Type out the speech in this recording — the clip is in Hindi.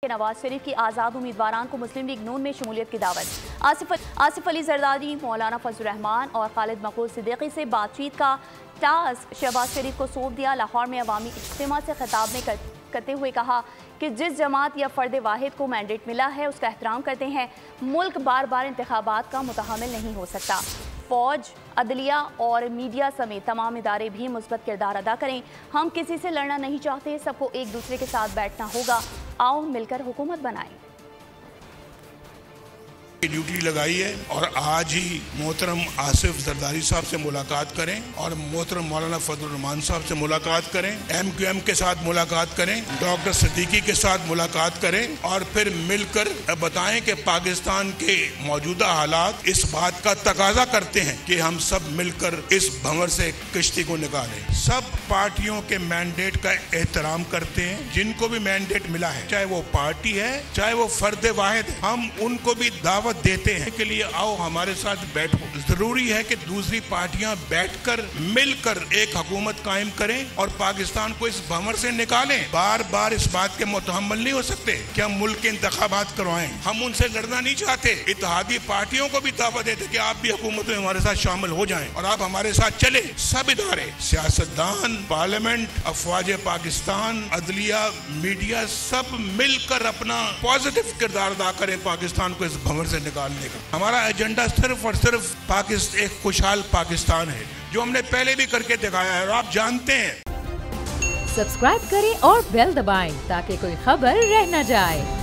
नवाज शरीफ की आज़ाद उम्मीदवारान को मुस्लिम लीग नून में शमूलियत की दावत। आसिफ अली जरदारी, मौलाना फजल रहमान और खालिद मकबूल सिद्दीकी से बातचीत का टास्क शहबाज शरीफ को सौंप दिया। लाहौर में अवामी इज्तिमा से खिताब में करते हुए कहा कि जिस जमात या फ़र्द वाहिद को मैंडेट मिला है उसका एहतराम करते हैं। मुल्क बार बार इंतखाबात का मुतहम्मिल नहीं हो सकता। फ़ौज, अदलिया और मीडिया समेत तमाम इदारे भी मुस्बत किरदार अदा करें। हम किसी से लड़ना नहीं चाहते, सबको एक दूसरे के साथ बैठना होगा। आओ मिलकर हुकूमत बनाएं। ड्यूटी लगाई है और आज ही मोहतरम आसिफ जरदारी साहब से मुलाकात करें और मोहतरम मौलाना फजल रहमान साहब से मुलाकात करें, MQM के साथ मुलाकात करें, डॉक्टर सिद्दीकी के साथ मुलाकात करें और फिर मिलकर बताएं कि पाकिस्तान के मौजूदा हालात इस बात का तकाजा करते हैं कि हम सब मिलकर इस भंवर से किश्ती को निकालें। सब पार्टियों के मैंडेट का एहतराम करते हैं। जिनको भी मैंडेट मिला है, चाहे वो पार्टी है चाहे वो फर्द वाहिद है, हम उनको भी दावत देते हैं के लिए आओ हमारे साथ बैठो। जरूरी है कि दूसरी पार्टियां बैठकर मिलकर एक हुकूमत कायम करें और पाकिस्तान को इस भंवर से निकालें। बार बार इस बात के मुतहम्मिल नहीं हो सकते कि हम मुल्क के इंतखाबात करवाएं। हम उनसे लड़ना नहीं चाहते। इत्तेहादी पार्टियों को भी दावत देते कि आप भी हुकूमत में हमारे साथ शामिल हो जाएं और आप हमारे साथ चले। सब इदारे, सियासतदान, पार्लियामेंट, अफवाज पाकिस्तान, अदलिया, मीडिया, सब मिलकर अपना पॉजिटिव किरदार अदा करें पाकिस्तान को इस भंवर से निकालने का। हमारा एजेंडा सिर्फ और सिर्फ एक खुशहाल पाकिस्तान है, जो हमने पहले भी करके दिखाया है और आप जानते हैं। सब्सक्राइब करें और बेल दबाएं ताकि कोई खबर रह न जाए।